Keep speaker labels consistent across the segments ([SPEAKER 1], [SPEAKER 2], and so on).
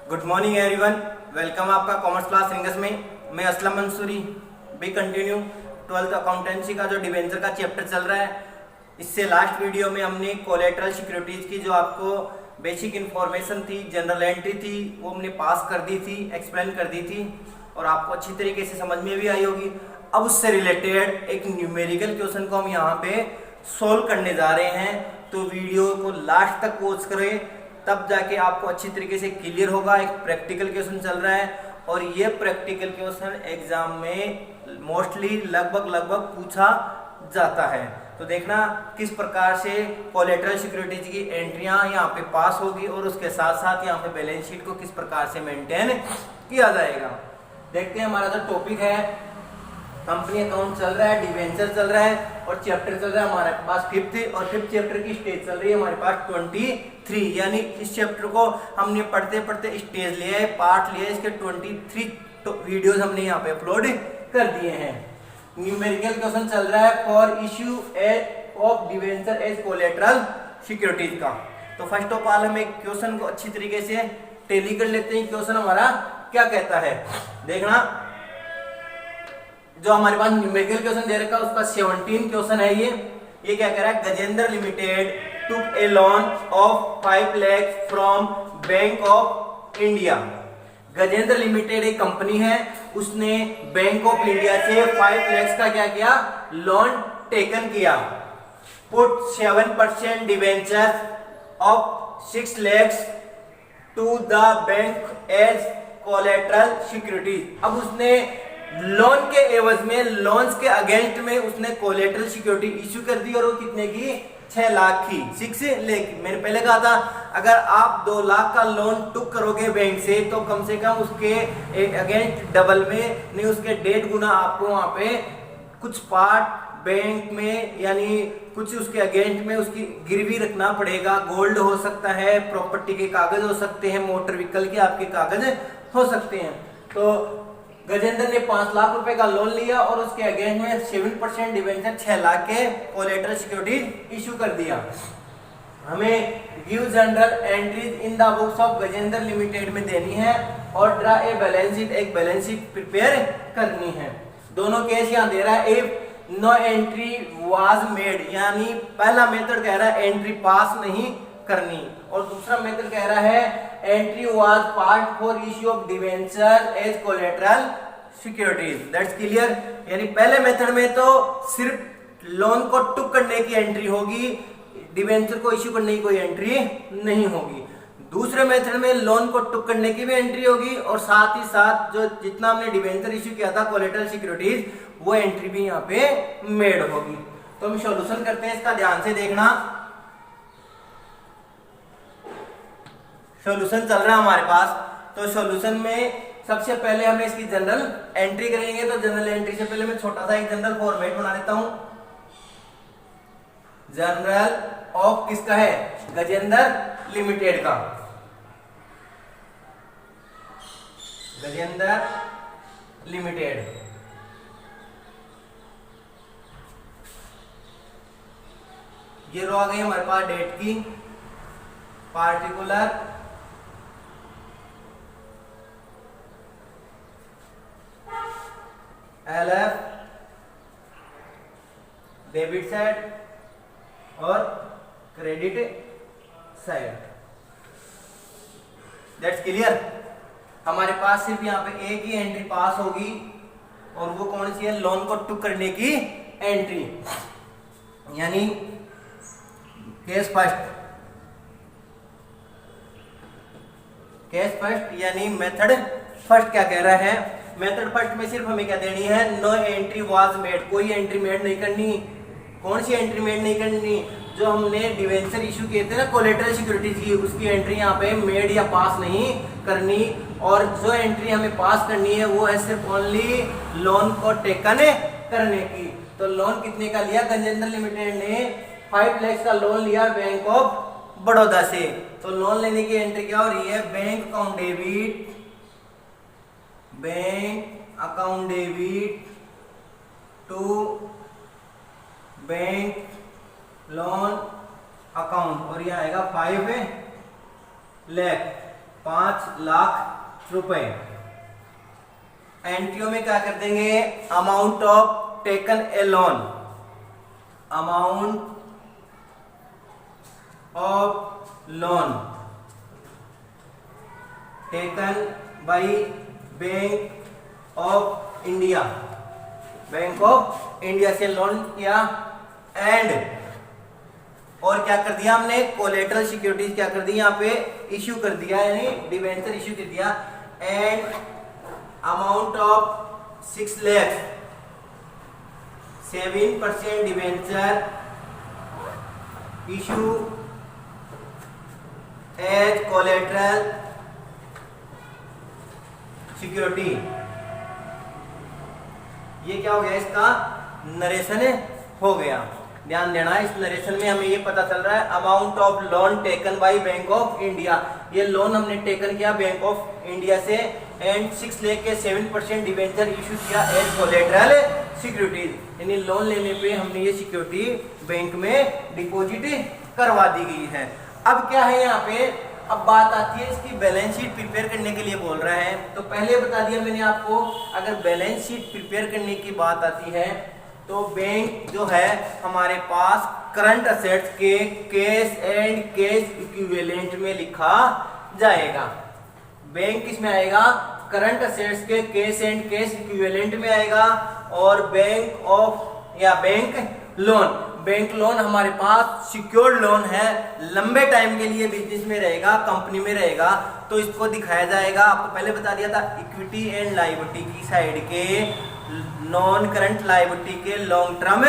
[SPEAKER 1] Good morning everyone, welcome आपका commerce class Ringas में। मैं Aslam Mansuri be continue 12th accountancy का जो डिवेंचर का चैप्टर चल रहा है। इससे लास्ट वीडियो में हमने कोलेटरल सिक्योरिटीज की जो आपको बेसिक इन्फॉर्मेशन थी, जनरल एंट्री थी, वो हमने पास कर दी थी, एक्सप्लेन कर दी थी और आपको अच्छी तरीके से समझ में भी आई होगी। अब उससे रिलेटेड एक न्यूमेरिकल क्वेश्चन को हम यहाँ पे सोल्व करने जा रहे हैं, तो वीडियो को लास्ट तक वॉच करें, तब जाके आपको अच्छी तरीके से क्लियर होगा। एक प्रैक्टिकल क्वेश्चन चल रहा है और ये प्रैक्टिकल क्वेश्चन एग्जाम में मोस्टली लगभग पूछा जाता है। तो देखना किस प्रकार से कोलेटरल सिक्योरिटीज की एंट्रियां यहाँ पे पास होगी और उसके साथ साथ यहाँ पे बैलेंस शीट को किस प्रकार से मेंटेन किया जाएगा। देखते हैं हमारा जो टॉपिक है कंपनी अकाउंट चल रहा है, डिवेंचर चल रहा है और चैप्टर चल रहा है हमारे पास फिफ्थ, और फिफ्थ चैप्टर की स्टेज चल रही है हमारे पास 23। यानी इस चैप्टर को हमने पढ़ते पढ़ते स्टेज लिया है, पार्ट लिया है, इसके 23 वीडियोस हमने यहाँ पे अपलोड कर दिए हैं। न्यूमेरिकल क्वेश्चन चल रहा है for issue of debenture as collateral securities का। तो फर्स्ट ऑफ ऑल हम एक क्वेश्चन को अच्छी तरीके से टेली कर लेते हैं। क्वेश्चन हमारा क्या कहता है, देखना जो हमारे पास न्यूमेरिकल क्वेश्चन दे रखा है उसका 17 क्वेश्चन है। ये क्या कह रहा है, Gajendra limited took A loan of 5 lakh from bank of India. Gajendra limited एक कंपनी है, उसने बैंक ऑफ इंडिया से 5 लाख का क्या किया, लोन टेकन किया। Put 7% debenture of 6 lakhs to the bank as collateral securities. अब उसने लोन के एवज में, लोन्स के अगेंस्ट में उसने कोलेटरल सिक्योरिटी इश्यू कर दी और वो कितने की, 6 लाख की। 6 लाख, मैंने पहले कहा था अगर आप 2 लाख का लोन टुक करोगे बैंक से तो कम से कम उसके अगेंस्ट डबल में नहीं, उसके 1.5 गुना आपको वहां पे कुछ पार्ट बैंक में यानी कुछ उसके अगेंस्ट में उसकी गिरवी रखना पड़ेगा। गोल्ड हो सकता है, प्रॉपर्टी के कागज हो सकते हैं, मोटर व्हीकल के आपके कागज हो सकते हैं। तो गजेंद्र ने 5 लाख रुपए का लोन लिया और उसके अगेंस्ट में 7% डिवेंचर 6 लाख के कोलेटरल सिक्योरिटी इशू कर दिया। हमें give journal entries in the books of Gajendra limited में देनी है और ड्रा ए बैलेंस शीट, एक बैलेंस शीट प्रिपेयर करनी है। दोनों केस यहाँ दे रहा है, if no entry was made, यानी पहला मेथड कह रहा है एंट्री पास नहीं करनी और दूसरा मेथड कह रहा है entry was part for issue of debenture as collateral securities. That's clear. यानी पहले मेथड में तो सिर्फ लोन को टुक करने की एंट्री होगी, डिवेंचर को इश्यू करने की कोई एंट्री नहीं होगी। दूसरे मेथड में लोन को टुक करने की भी एंट्री होगी और साथ ही साथ जो जितना हमने डिवेंचर इश्यू किया था कोलेटरल सिक्योरिटीज, वो एंट्री भी यहाँ पे मेड होगी। तो हम सॉल्यूशन करते हैं, इसका ध्यान से देखना। सॉल्यूशन चल रहा है हमारे पास, तो सॉल्यूशन में सबसे पहले हमें इसकी जनरल एंट्री करेंगे। तो जनरल एंट्री से पहले मैं छोटा सा एक जनरल फॉर्मेट बना लेता हूं। जनरल ऑफ किसका है, गजेंद्र लिमिटेड का। गजेंद्र लिमिटेड, ये रो आ गई हमारे पास डेट की, पार्टिकुलर LF डेबिट साइड और क्रेडिट साइड। That's clear. हमारे पास सिर्फ यहाँ पे एक ही एंट्री पास होगी और वो कौन सी है, लोन को टुक करने की एंट्री। यानी केस फर्स्ट यानी मेथड फर्स्ट क्या कह रहा है, मेथड फर्स्ट में सिर्फ हमें क्या देनी है, नो एंट्री वाज मेड, कोई एंट्री मेड नहीं करनी। कौन सी एंट्री मेड नहीं करनी, जो हमने डिवेंचर इशू किए थे ना कोलेटरल सिक्योरिटीज की, उसकी एंट्री यहाँ पे मेड या पास नहीं करनी। और जो एंट्री हमें पास करनी है वो है सिर्फ ओनली लोन को टेकन करने की। तो लोन कितने का लिया, गजेंद्र लिमिटेड ने 5 लाख का लोन लिया बैंक ऑफ बड़ौदा से। तो लोन लेने की एंट्री क्या हो रही है, bank account debit, bank account debit to bank loan account, और ये आएगा 5 लाख। 5,00,000 रुपए। एंट्रियों में क्या कर देंगे, amount of taken a loan, amount of loan taken by bank of India, bank of India से लोन किया। एंड और क्या कर दिया हमने, कोलेटरल सिक्योरिटीज क्या कर दी, यहाँ पे इश्यू कर दिया, यानी डिवेंचर इश्यू कर दिया। And amount of 6 lakh 7% debenture issue as collateral security. ये क्या हो गया, इसका नरेशन हो गया। ध्यान देना है, इस नरेशन में हमें ये पता चल रहा है amount of loan taken by bank of India, ये लोन हमने टेकन किया बैंक ऑफ इंडिया से। एंड 6 लाख के 7% डिवेंचर इशू किया एज कोलेटरल सिक्योरिटीज, यानी लोन लेने पे हमने ये सिक्योरिटी बैंक में डिपॉजिट करवा दी गई है। अब क्या है यहाँ पे, अब बात आती है इसकी बैलेंस शीट प्रिपेयर करने के लिए बोल रहा है। तो पहले बता दिया मैंने आपको, अगर बैलेंस शीट प्रिपेयर करने की बात आती है तो बैंक जो है हमारे पास करंट असेट्स के कैश एंड कैश इक्विवेलेंट में लिखा जाएगा। बैंक किसमें आएगा, करंट असेट्स के कैश एंड कैश इक्विवेलेंट में आएगा। और बैंक ऑफ या बैंक लोन हमारे पास सिक्योर्ड लोन है, लंबे टाइम के लिए बिजनेस में रहेगा, कंपनी में रहेगा, तो इसको दिखाया जाएगा। आपको पहले बता दिया था इक्विटी एंड लायबिलिटी की साइड के नॉन करंट लायबिलिटी के लॉन्ग टर्म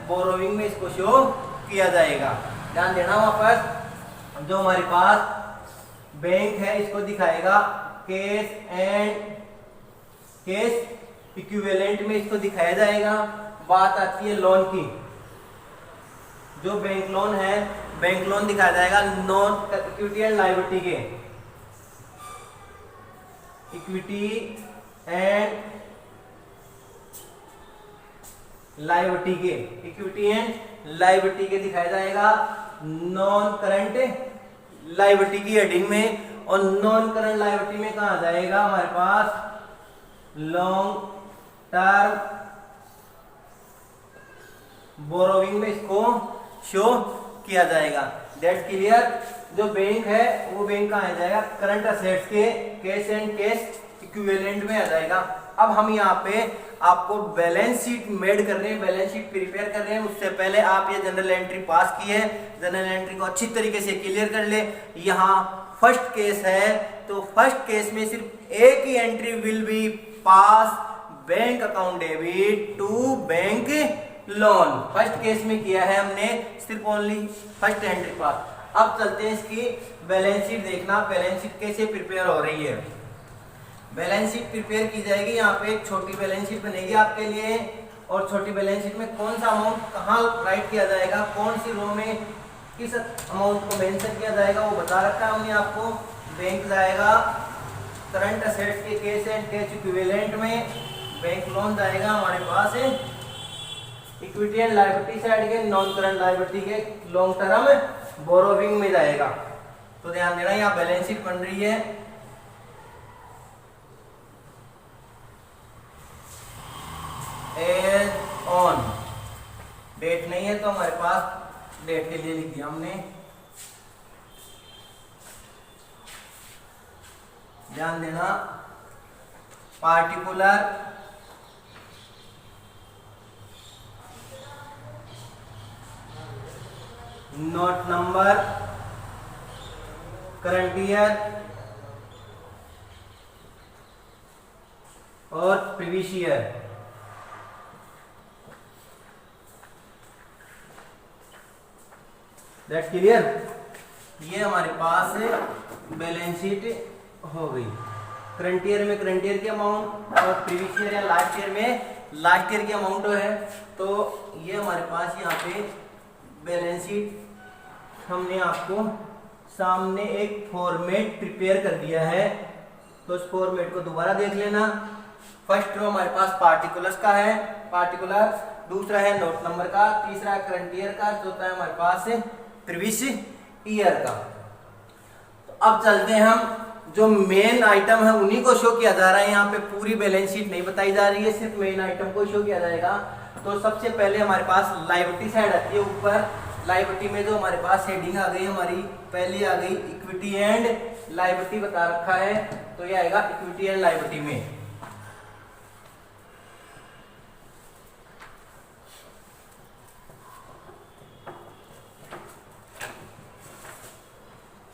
[SPEAKER 1] बोरोइंग में इसको शो किया जाएगा। ध्यान देना, वहां पर जो हमारे पास बैंक है इसको दिखाएगा कैश एंड कैश इक्विवेलेंट में इसको दिखाया जाएगा। बात आती है लोन की, जो बैंक लोन है, बैंक लोन दिखाया जाएगा नॉन इक्विटी एंड लायबिलिटी के, इक्विटी एंड लायबिलिटी के, इक्विटी एंड लायबिलिटी के दिखाया जाएगा नॉन करंट लायबिलिटी की हेडिंग में। और नॉन करंट लायबिलिटी में कहा जाएगा हमारे पास लॉन्ग टर्म बोरोइंग में इसको शो किया जाएगा। That clear. जो बैंक है वो बैंक कहाँ आ जाएगा, करंट असेट्स के कैश एंड कैश इक्विवेलेंट में आ जाएगा। अब हम यहाँ पे आपको बैलेंस शीट मेड कर रहे हैं, बैलेंस शीट प्रिपेयर कर रहे हैं। उससे पहले आप ये जनरल एंट्री पास की है, जनरल एंट्री को अच्छी तरीके से क्लियर कर ले। यहाँ फर्स्ट केस है तो फर्स्ट केस में सिर्फ एक ही entry will be pass bank account debit to bank loan. First case में किया है हमने सिर्फ ओनली फर्स्ट एंट्री पास। अब चलते हैं इसकी बैलेंस शीट देखना, बैलेंस शीट कैसे प्रिपेयर हो रही है। बैलेंस शीट प्रिपेयर की जाएगी, यहाँ पे एक छोटी बैलेंस शीट बनेगी आपके लिए। और छोटी बैलेंस शीट में कौन सा अमाउंट कहाँ राइट किया जाएगा, कौन सी रो में किस अमाउंट को मेंशन किया जाएगा वो बता रखा है हमने आपको। बैंक जाएगा करंट असेट्स के कैश एंड कैश इक्विवेलेंट में, बैंक लोन जाएगा हमारे पास है इक्विटी एंड लायबिलिटी साइड के नॉन करंट लायबिलिटी के लॉन्ग टर्म बोरोइंग में जाएगा। तो ध्यान देना, यहाँ बैलेंस शीट बन रही है। एज ऑन, डेट नहीं है तो हमारे पास डेट के लिए लिख दिया हमने। ध्यान देना, particular note number current year और प्रीवियस ईयर। That's clear. ये हमारे पास बैलेंस शीट हो गई। करंट ईयर में करंट ईयर की अमाउंट और प्रीवियस ईयर या लास्ट ईयर में लास्ट ईयर की अमाउंट है। तो ये हमारे पास यहाँ पे बैलेंस शीट हमने आपको सामने एक फॉर्मेट प्रिपेयर कर दिया है, तो उस फॉर्मेट को दोबारा देख लेना। फर्स्ट रो हमारे पास पार्टिकुलर्स का है, पार्टिकुलर, दूसरा है नोट नंबर का, तीसरा है करंट ईयर का, चौथा है हमारे पास प्रीवियस ईयर का। तो अब चलते हैं हम जो मेन आइटम है उन्हीं को शो किया जा रहा है। यहाँ पे पूरी बैलेंस शीट नहीं बताई जा रही है, सिर्फ मेन आइटम को शो किया जाएगा। तो सबसे पहले हमारे पास लायबिलिटी साइड आती है। ऊपर लायबिलिटी में जो हमारे पास हेडिंग आ गई हमारी, पहली आ गई इक्विटी एंड लायबिलिटी बता रखा है, तो ये आएगा इक्विटी एंड लायबिलिटी में।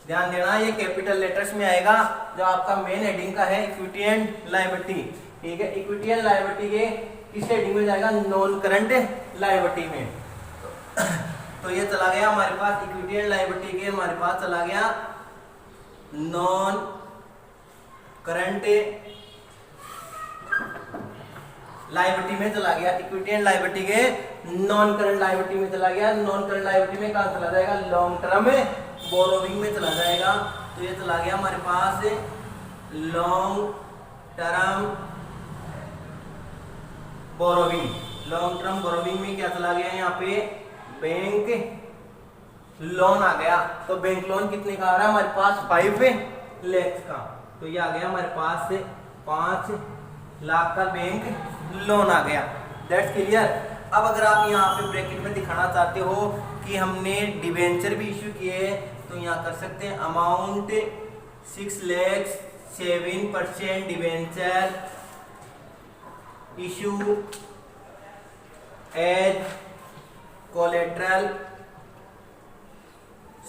[SPEAKER 1] ध्यान देना ये कैपिटल लेटर्स में आएगा, जो आपका मेन हेडिंग का है इक्विटी एंड लायबिलिटी। ठीक है, इक्विटी एंड लायबिलिटी के किस हेडिंग में जाएगा? नॉन करंट लायबिलिटी में। तो ये चला गया हमारे पास इक्विटी एंड लायबिलिटी के, हमारे पास चला गया नॉन करंट लायबिलिटी में चला गया। इक्विटी एंड लायबिलिटी के नॉन करंट लायबिलिटी में चला गया। नॉन करंट लायबिलिटी में कहां चला जाएगा? लॉन्ग टर्म बोरोविंग में चला जाएगा। तो ये चला गया हमारे पास long term borrowing. Long term borrowing में क्या चला गया? यहाँ पे बैंक लोन आ गया। तो बैंक लोन कितने का आ रहा है हमारे पास? 5 लाख का। तो ये आ गया हमारे पास से 5 लाख का बैंक लोन आ गया। That's clear. अब अगर आप यहाँ पे ब्रैकेट में दिखाना चाहते हो कि हमने डिवेंचर भी इश्यू किए, तो यहाँ कर सकते हैं amount 6 lakh 7% debenture issue as collateral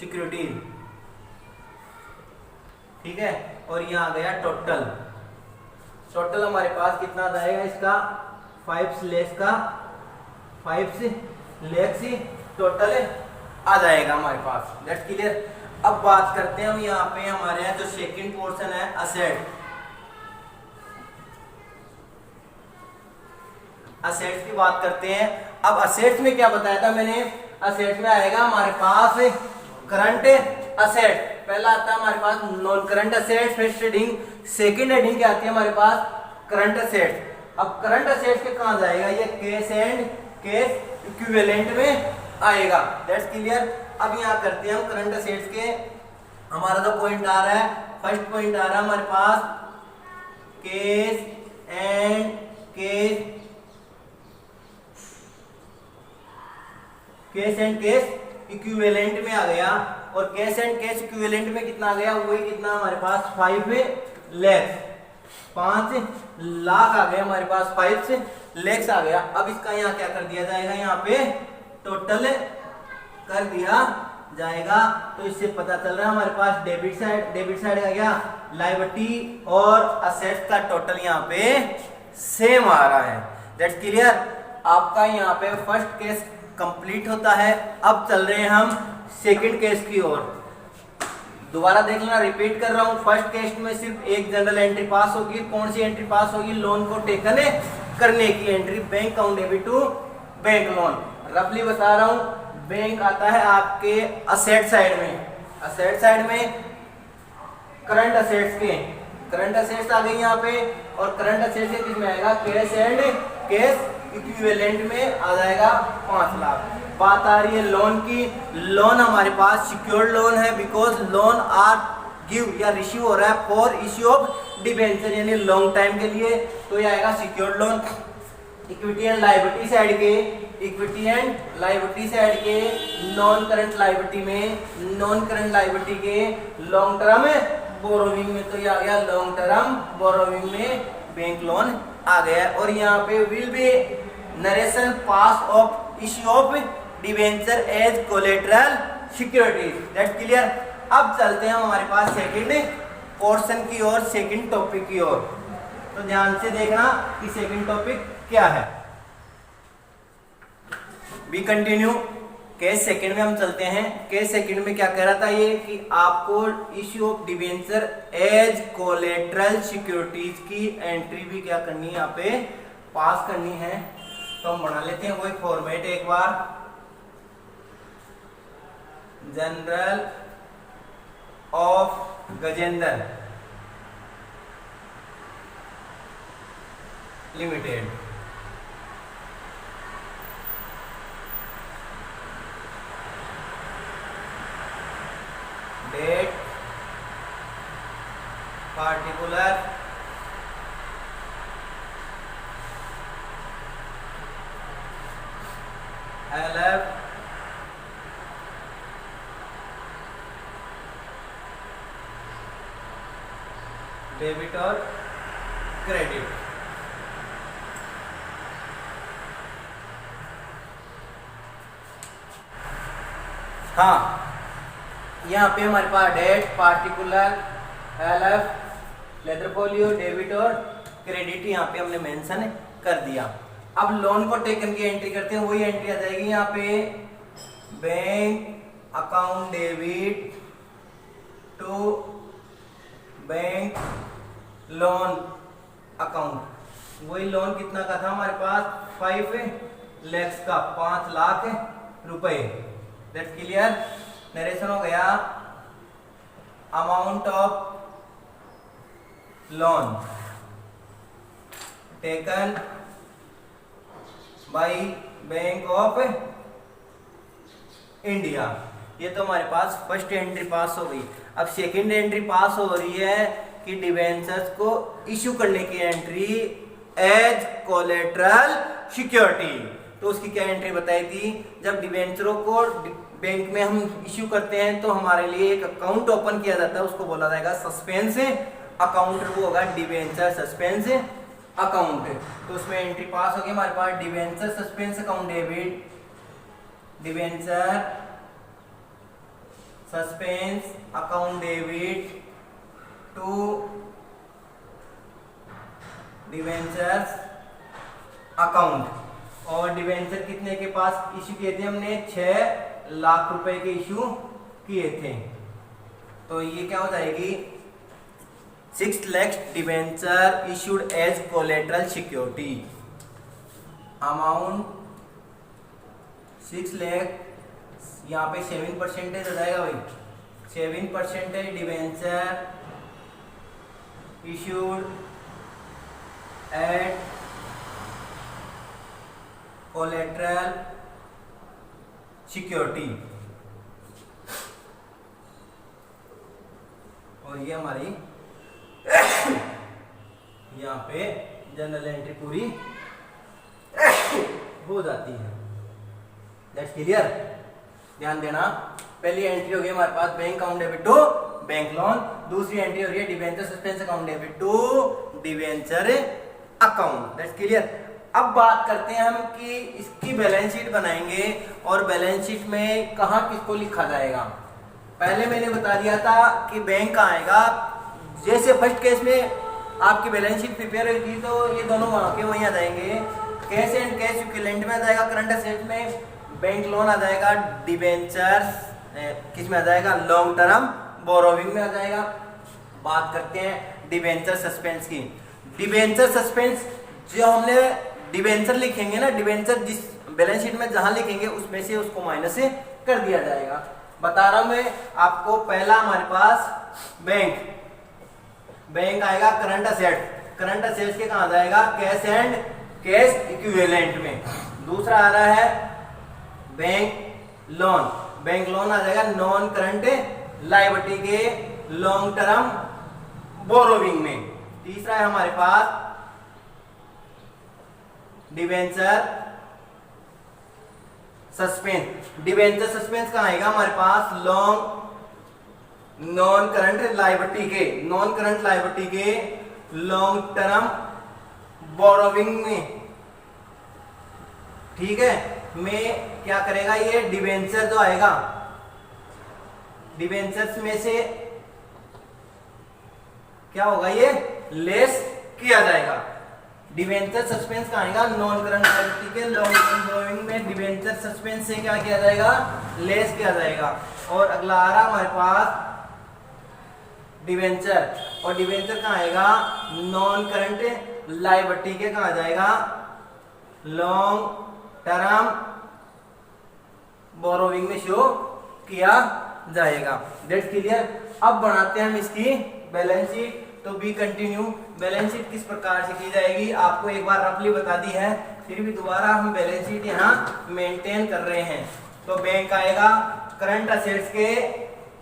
[SPEAKER 1] security. ठीक है, और यहाँ आ गया टोटल। टोटल हमारे पास कितना जाएगा इसका? 5 लाख का 5 लाख से टोटल आ जाएगा हमारे पास। That's clear. अब बात करते हैं हम यहाँ पे हमारे यहाँ जो सेकंड पोर्शन है असेट। असेट्स की बात करते हैं। अब असेट्स में क्या बताया था मैंने? असेट्स में आएगा हमारे पास करंट असेट, पहला आता है हमारे पास non current asset, first heading. Second heading क्या आती है हमारे पास? Current asset. अब करंट असेट्स के कहां जाएगा? ये कैश एंड कैश इक्विवेलेंट में आएगा। That's clear. अब यहाँ करते हैं हम करंट असेट्स के। हमारा जो पॉइंट आ रहा है, फर्स्ट पॉइंट आ रहा है हमारे पास कैश एंड कैश इक्विवेलेंट में आ गया। और कैश एंड कैश इक्विवेलेंट में कितना आ गया? वही कितना हमारे पास? 5 लाख। 5 लाख आ गया हमारे पास, 5 लाख आ गया। अब इसका यहाँ क्या कर दिया जाएगा? यहाँ पे टोटल कर दिया जाएगा। तो इससे पता चल रहा है हमारे पास डेबिट साइड का क्या? लायबिलिटी और असेट्स का टोटल यहाँ पे सेम आ रहा है। That's clear. आपका यहाँ पे फर्स्ट केस कंप्लीट होता है। अब चल रहे हैं हम सेकंड केस की ओर। दोबारा देख लेना, रिपीट कर रहा हूं। फर्स्ट केस में सिर्फ एक जनरल एंट्री पास होगी। कौन सी एंट्री पास होगी? लोन को टेकन करने की entry, bank account debit to bank loan. रफली बता रहा हूं, बैंक आता है आपके असेट साइड में। असेट साइड में करंट असेट्स के करंट असेट्स आ गई यहाँ पे। और करंट असेट्स के किसमें आएगा? कैश एंड कैश इक्विवेलेंट में आ जाएगा 5 लाख। बात आ रही है लोन की। लोन हमारे पास सिक्योर्ड लोन है, बिकॉज लोन आर गिव या रिसीव हो रहा है फॉर इश्यू ऑफ डिबेंचर, यानी लॉन्ग टाइम के लिए। तो ये आएगा secured loan. Equity and liability side के नॉन करंट लायबिलिटी के लॉन्ग टर्म बोरोविंग में, तो ये आ गया लॉन्ग टर्म बोरोविंग में बैंक लोन आ गया। और यहाँ पे will be narration pass of issue of debenture as collateral securities. That's clear. अब चलते हैं हमारे पास सेकंड पोर्शन की ओर, सेकंड टॉपिक की ओर। तो ध्यान से देखना कि सेकंड टॉपिक क्या है। We continue. केस सेकंड में हम चलते हैं। केस सेकंड में क्या कह रहा था ये कि आपको issue of debenture as collateral securities की एंट्री भी क्या करनी है? यहाँ पे पास करनी है। तो हम बना लेते हैं वही फॉर्मेट एक बार। Journal of Gajendra limited. Date particular LF debit और क्रेडिट। हाँ, यहाँ पे हमारे पास date, particular, LF, letter folio, debit और क्रेडिट यहाँ पे हमने मेंशन कर दिया। अब लोन को टेकन की एंट्री करते हैं, वही एंट्री आ जाएगी यहाँ पे, bank account debit to bank loan account. वही लोन कितना का था हमारे पास, 5 लाख का, 5 लाख रुपए। That's clear. नरेशन हो गया। Amount of loan taken by bank of India. ये तो हमारे पास फर्स्ट एंट्री पास हो गई। अब सेकंड एंट्री पास हो रही है कि डिवेंचर्स को इशू करने की एंट्री एज कोलेटरल सिक्योरिटी। तो उसकी क्या एंट्री बताई थी, जब डिवेंचरों को बैंक में हम इश्यू करते हैं तो हमारे लिए एक अकाउंट ओपन किया जाता है, उसको बोला जाएगा सस्पेंस अकाउंट। वो होगा डिवेंचर सस्पेंस अकाउंट। तो उसमें एंट्री पास होगी हमारे पास, debenture suspense account debit, debenture suspense account debit to debentures account. और डिवेंचर कितने के पास इश्यू किए थे हमने, 6 लाख रुपए के इश्यू किए थे। तो ये क्या हो जाएगी, 6 lakh debenture issued as collateral security. Amount 6 lakh, यहाँ पे 7% हो जाएगा भाई, 7% debenture issued at collateral security. और ये हमारी यहाँ पे जनरल एंट्री पूरी हो जाती है। That's clear. ध्यान देना, पहली एंट्री हो गई हमारे पास bank account debit to bank loan, दूसरी एंट्री हो रही है debenture suspense account debit to debenture account. That's clear. अब बात करते हैं हम कि इसकी बैलेंस शीट बनाएंगे और बैलेंस शीट में कहाँ किसको लिखा जाएगा। पहले मैंने बता दिया था कि बैंक आएगा, जैसे फर्स्ट केस में आपकी बैलेंस शीट प्रिपेयर हुई थी तो ये दोनों वहां के वहीं आ जाएंगे। कैश एंड कैश इक्विवेलेंट में आ जाएगा, करंट असेट में बैंक लोन आ जाएगा, डिबेंचर्स किस में आ जाएगा, लॉन्ग टर्म बोरोविंग में आ जाएगा। बात करते हैं डिबेंचर सस्पेंस की। डिबेंचर सस्पेंस जो हमने डिबेंचर लिखेंगे ना, डिबेंचर जिस बैलेंस शीट में जहां लिखेंगे उसमें से उसको माइनस से कर दिया जाएगा। बता रहा हूं मैं आपको। पहला हमारे पास बैंक आएगा करंट असेट, करंट असेट्स के कहां जाएगा, कैश एंड कैश इक्विवेलेंट में। दूसरा आ रहा है बैंक लोन आ जाएगा नॉन करंट लायबिलिटी के लॉन्ग टर्म बोरोविंग में। तीसरा है हमारे पास डिवेंचर सस्पेंस। डिवेंचर सस्पेंस कहां आएगा हमारे पास, नॉन करंट लायबिलिटी के लॉन्ग टर्म बोरोविंग में। ठीक है, में क्या करेगा ये डिवेंचर जो आएगा, डिवेंचर्स में से क्या होगा, ये लेस किया जाएगा। डिवेंचर सस्पेंस कहां आएगा, नॉन करंट लायबिलिटी के लॉन्ग टर्म बोरोविंग में डिवेंचर सस्पेंस से क्या किया जाएगा, लेस किया जाएगा। और अगला आ रहा हमारे पास डिवेंचर, और डिवेंचर कहां आएगा, नॉन करंट लायबिलिटी के कहां जाएगा, लॉन्ग टर्म बोरोविंग में शो किया जाएगा। That's clear. अब बनाते हैं हम इसकी बैलेंस शीट। तो बी कंटिन्यू। बैलेंस शीट किस प्रकार से की जाएगी आपको एक बार रफली बता दी है, फिर भी दोबारा हम बैलेंस शीट यहाँ मेंटेन कर रहे हैं। तो बैंक आएगा, करंट असेट्स के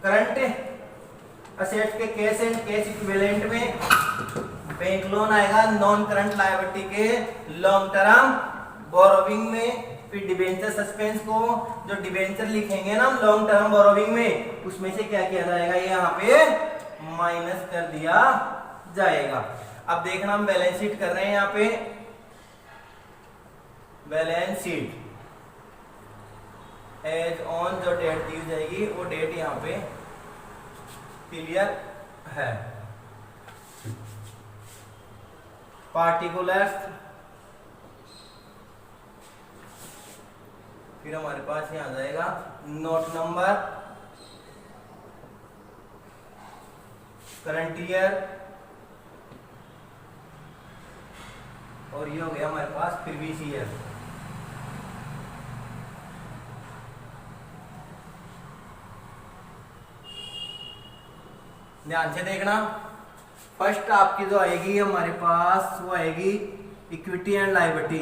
[SPEAKER 1] करंट असेट्स के कैश एंड कैश इक्विवेलेंट में बैंक लोन आएगा, नॉन करंट लायबिलिटी के लॉन्ग टर्म बोरोविंग में, फिर डिबेंचर सस्पेंस को जो डिबेंचर लिखेंगे ना लॉन्ग टर्म बोरोविंग में, उसमें से क्या किया जाएगा, ये यहाँ पे माइनस कर दिया जाएगा। अब देखना हम बैलेंस शीट कर रहे हैं, यहाँ पे बैलेंस शीट एज ऑन जो डेट दी जाएगी वो डेट यहाँ पे क्लियर है। पार्टिकुलर्स, फिर हमारे पास यहाँ आ जाएगा नोट नंबर, करंट ईयर, और ये हो गया हमारे पास प्रीवियस ईयर। ध्यान से देखना, फर्स्ट आपकी जो आएगी हमारे पास वो आएगी equity and liability,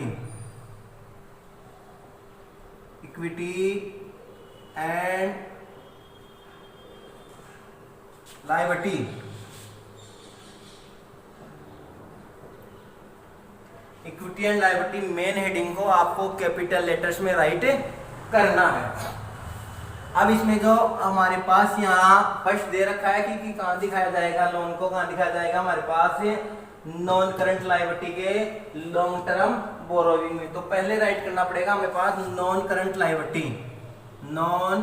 [SPEAKER 1] equity and liability. Equity and liability main heading को आपको कैपिटल लेटर्स में राइट करना है। अब इसमें जो हमारे पास यहाँ फर्स्ट दे रखा है कि कहाँ दिखाया जाएगा लोन को, कहाँ दिखाया जाएगा हमारे पास नॉन करंट लायबिलिटी के लॉन्ग टर्म बोरोविंग में। तो पहले राइट करना पड़ेगा हमें पास non current liability, non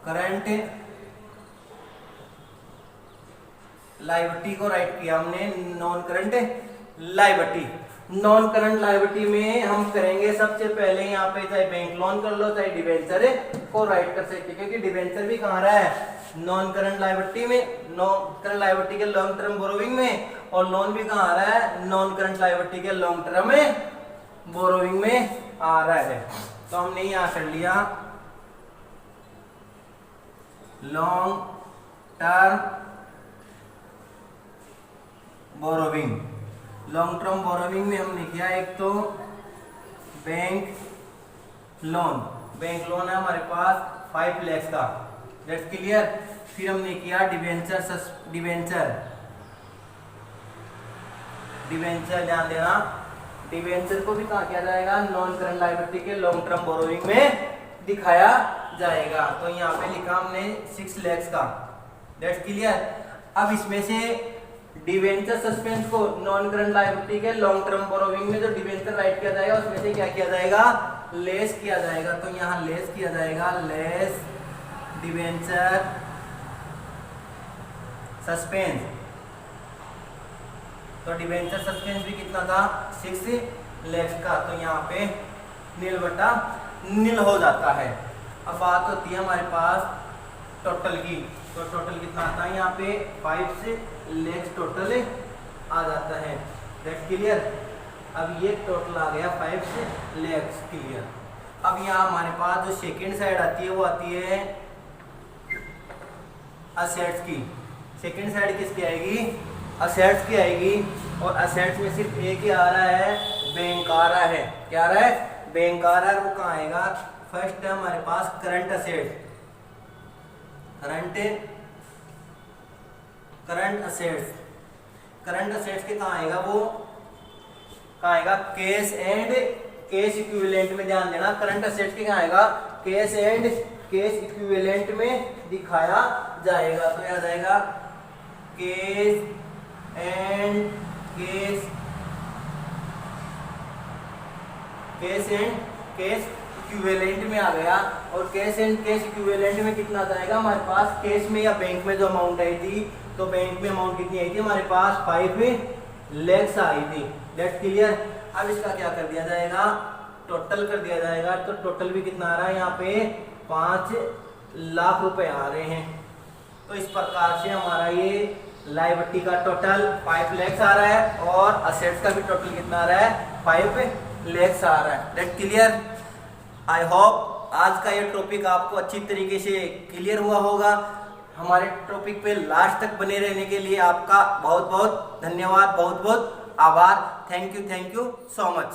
[SPEAKER 1] current liability को राइट किया हमने non current liability. Non current liability में हम करेंगे सबसे पहले यहाँ पे चाहे बैंक लोन कर लो चाहे डिबेंचर को राइट कर सकते, क्योंकि डिबेंचर भी कहाँ रहा है नॉन करंट लायबिलिटी में, नॉन करंट लायबिलिटी के लॉन्ग टर्म बोरोविंग में, और लोन भी कहाँ आ रहा है नॉन करंट लायबिलिटी के लॉन्ग टर्म में बोरोविंग में आ रहा है। तो हमने यहाँ कर लिया long term borrowing. Long term borrowing में हमने किया एक तो बैंक लोन, बैंक लोन है हमारे पास 5 लाख का, दैट्स क्लियर। फिर हमने किया डिबेंचर, डिबेंचर ध्यान देना, डिबेंचर को भी कहा किया जाएगा नॉन करंट लायबिलिटी के लॉन्ग टर्म बोरोविंग में दिखाया जाएगा। तो यहाँ पे लिखा हमने 6 लाख का, दैट्स क्लियर। अब इसमें से डिबेंचर सस्पेंस को नॉन करंट लायबिलिटी के लॉन्ग टर्म बोरोविंग में जो डिबेंचर राइट किया जाएगा उसमें से क्या किया जाएगा, लेस किया जाएगा। तो यहाँ लेस किया जाएगा, लेस डिबेंचर सस्पेंस। तो डिबेंचर सस्पेंस भी कितना था 6 लाख का, तो यहाँ पे नील बटा नील हो जाता है। अब बात होती है हमारे पास टोटल की, तो टोटल कितना आता है यहाँ पे 5 लाख टोटल आ जाता है, दैट्स क्लियर। अब ये टोटल आ गया 5 लाख क्लियर। अब यहाँ हमारे पास जो सेकेंड साइड आती है वो आती है असेट्स की। सेकेंड साइड किसकी आएगी, असेट्स की आएगी, और असेट्स में सिर्फ एक ही आ रहा है, बैंक आ रहा है। क्या आ रहा है, बैंक आ रहा है। वो कहाँ आएगा, फर्स्ट है हमारे पास current assets, current assets. Current assets के कहाँ आएगा, वो कहाँ आएगा, कैश एंड कैश इक्विवेलेंट में। ध्यान देना, करंट असेट्स के कहाँ आएगा, कैश एंड कैश इक्विवेलेंट में दिखाया जाएगा। तो याद आएगा cash and cash, cash and cash equivalent में आ गया। और कैश एंड कैश इक्विवेलेंट में कितना जाएगा हमारे पास, कैश में या बैंक में जो अमाउंट आई थी, तो बैंक में अमाउंट कितनी आई थी हमारे पास 5 लाख आई थी, दैट्स क्लियर। अब इसका क्या कर दिया जाएगा, टोटल कर दिया जाएगा। तो टोटल भी कितना आ रहा है यहाँ पे 5 लाख रुपए आ रहे हैं। तो इस प्रकार से हमारा ये लायबिलिटी का टोटल 5 लाख आ रहा है, और असेट्स का भी टोटल कितना आ रहा है 5 लाख आ रहा है, दैट्स क्लियर। आई होप आज का ये टॉपिक आपको अच्छी तरीके से क्लियर हुआ होगा। हमारे टॉपिक पे लास्ट तक बने रहने के लिए आपका बहुत बहुत धन्यवाद, बहुत बहुत आभार। Thank you so much.